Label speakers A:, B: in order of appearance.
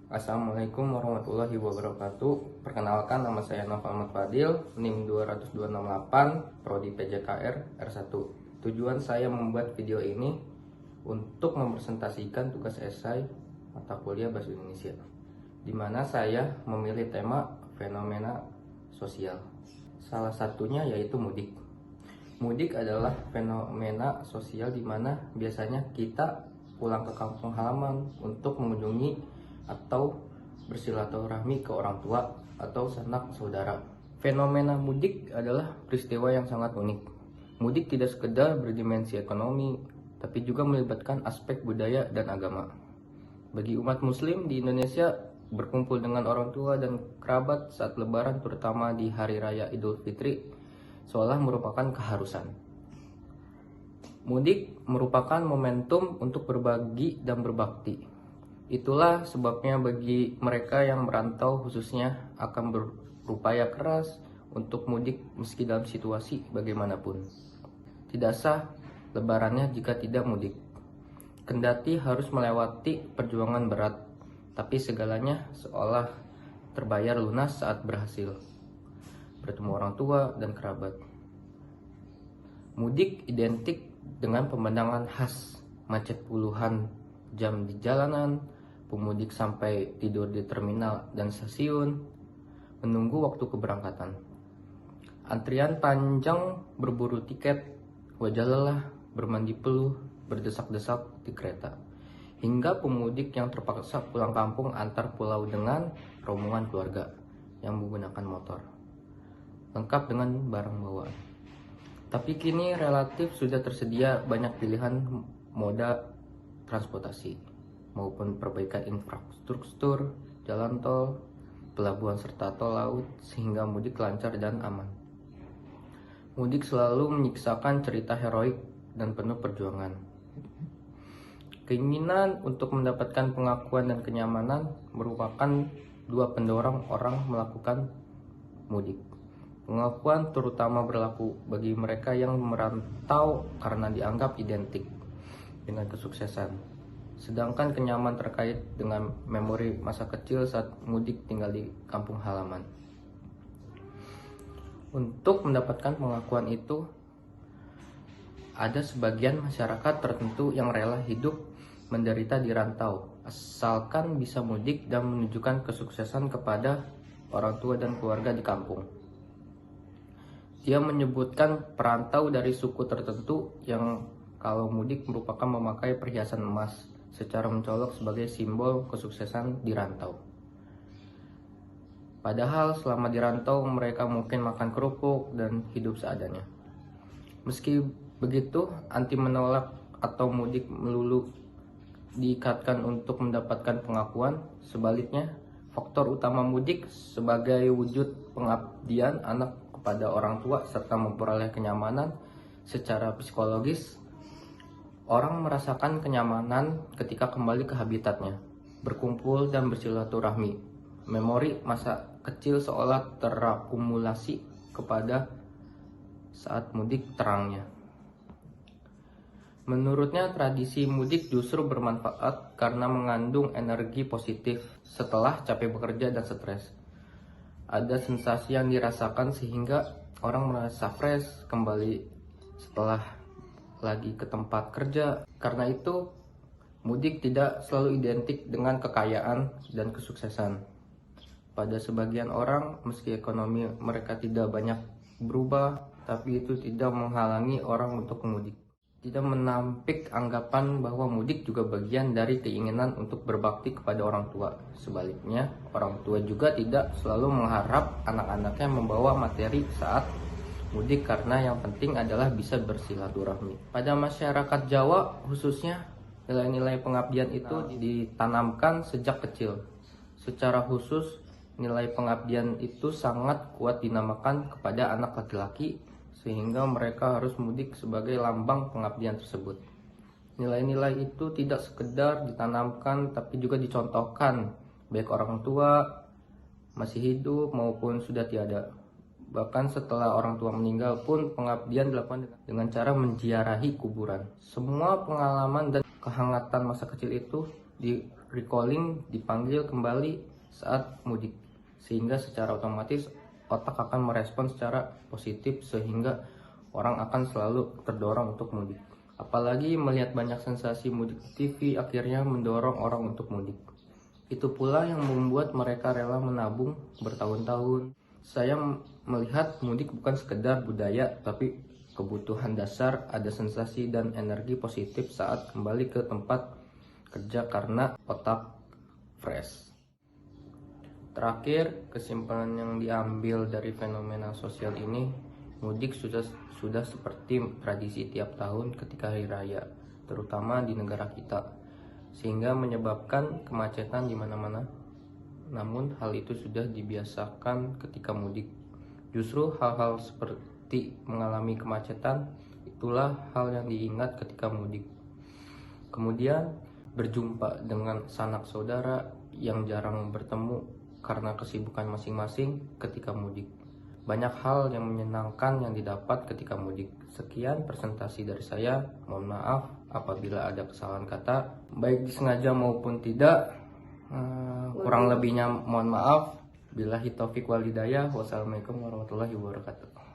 A: Assalamualaikum warahmatullahi wabarakatuh. Perkenalkan, nama saya Nova Ahmad Fadil, NIM 20268, Prodi PJKR R1. Tujuan saya membuat video ini untuk mempresentasikan tugas esai mata kuliah Bahasa Indonesia, di mana saya memilih tema fenomena sosial. Salah satunya yaitu mudik. Mudik adalah fenomena sosial di mana biasanya kita pulang ke kampung halaman untuk mengunjungi atau bersilaturahmi ke orang tua atau sanak saudara. Fenomena mudik adalah peristiwa yang sangat unik. Mudik tidak sekedar berdimensi ekonomi, tapi juga melibatkan aspek budaya dan agama. Bagi umat muslim di Indonesia, berkumpul dengan orang tua dan kerabat saat lebaran, terutama di hari raya Idul Fitri, seolah merupakan keharusan. Mudik merupakan momentum untuk berbagi dan berbakti. Itulah sebabnya bagi mereka yang merantau khususnya akan berupaya keras untuk mudik meski dalam situasi bagaimanapun. Tidak sah lebarannya jika tidak mudik. Kendati harus melewati perjuangan berat, tapi segalanya seolah terbayar lunas saat berhasil bertemu orang tua dan kerabat. Mudik identik dengan pemandangan khas, macet puluhan jam di jalanan, pemudik sampai tidur di terminal dan stasiun, menunggu waktu keberangkatan. Antrian panjang berburu tiket, wajah lelah, bermandi peluh, berdesak-desak di kereta. Hingga pemudik yang terpaksa pulang kampung antar pulau dengan rombongan keluarga yang menggunakan motor, lengkap dengan barang bawaan. Tapi kini relatif sudah tersedia banyak pilihan moda transportasi maupun perbaikan infrastruktur, jalan tol, pelabuhan serta tol laut sehingga mudik lancar dan aman. Mudik selalu menyisakan cerita heroik dan penuh perjuangan. Keinginan untuk mendapatkan pengakuan dan kenyamanan merupakan dua pendorong orang melakukan mudik. Pengakuan terutama berlaku bagi mereka yang merantau karena dianggap identik dengan kesuksesan. Sedangkan kenyamanan terkait dengan memori masa kecil saat mudik tinggal di kampung halaman. Untuk mendapatkan pengakuan itu, ada sebagian masyarakat tertentu yang rela hidup menderita di rantau, asalkan bisa mudik dan menunjukkan kesuksesan kepada orang tua dan keluarga di kampung. Dia menyebutkan perantau dari suku tertentu yang kalau mudik merupakan memakai perhiasan emas, secara mencolok sebagai simbol kesuksesan di rantau. Padahal selama di rantau mereka mungkin makan kerupuk dan hidup seadanya. Meski begitu, anti menolak atau mudik melulu diikatkan untuk mendapatkan pengakuan. Sebaliknya, faktor utama mudik sebagai wujud pengabdian anak kepada orang tua serta memperoleh kenyamanan secara psikologis. Orang merasakan kenyamanan ketika kembali ke habitatnya, berkumpul dan bersilaturahmi. Memori masa kecil seolah terakumulasi kepada saat mudik terangnya. Menurutnya, tradisi mudik justru bermanfaat karena mengandung energi positif setelah capek bekerja dan stres. Ada sensasi yang dirasakan sehingga orang merasa fresh kembali setelah lagi ke tempat kerja. Karena itu, mudik tidak selalu identik dengan kekayaan dan kesuksesan. Pada sebagian orang, meski ekonomi mereka tidak banyak berubah, tapi itu tidak menghalangi orang untuk mudik. Tidak menampik anggapan bahwa mudik juga bagian dari keinginan untuk berbakti kepada orang tua. Sebaliknya, orang tua juga tidak selalu mengharap anak-anaknya membawa materi saat mudik karena yang penting adalah bisa bersilaturahmi. Pada masyarakat Jawa khususnya, nilai-nilai pengabdian itu ditanamkan sejak kecil. Secara khusus, nilai pengabdian itu sangat kuat dinamakan kepada anak laki-laki sehingga mereka harus mudik sebagai lambang pengabdian tersebut. Nilai-nilai itu tidak sekedar ditanamkan tapi juga dicontohkan baik orang tua masih hidup maupun sudah tiada. Bahkan setelah orang tua meninggal pun pengabdian dilakukan dengan cara menziarahi kuburan. Semua pengalaman dan kehangatan masa kecil itu recalling dipanggil kembali saat mudik, sehingga secara otomatis otak akan merespon secara positif sehingga orang akan selalu terdorong untuk mudik. Apalagi melihat banyak sensasi mudik di TV akhirnya mendorong orang untuk mudik. Itu pula yang membuat mereka rela menabung bertahun-tahun. Saya melihat mudik bukan sekedar budaya, tapi kebutuhan dasar, ada sensasi dan energi positif saat kembali ke tempat kerja karena otak fresh. Terakhir, kesimpulan yang diambil dari fenomena sosial ini, mudik sudah seperti tradisi tiap tahun ketika hari raya, terutama di negara kita, sehingga menyebabkan kemacetan di mana-mana. Namun hal itu sudah dibiasakan ketika mudik. Justru hal-hal seperti mengalami kemacetan itulah hal yang diingat ketika mudik. Kemudian berjumpa dengan sanak saudara yang jarang bertemu karena kesibukan masing-masing ketika mudik. Banyak hal yang menyenangkan yang didapat ketika mudik. Sekian presentasi dari saya. Mohon maaf apabila ada kesalahan kata, baik disengaja maupun tidak. Kurang lebihnya mohon maaf. Billahi taufik wal hidayah. Wassalamualaikum warahmatullahi wabarakatuh.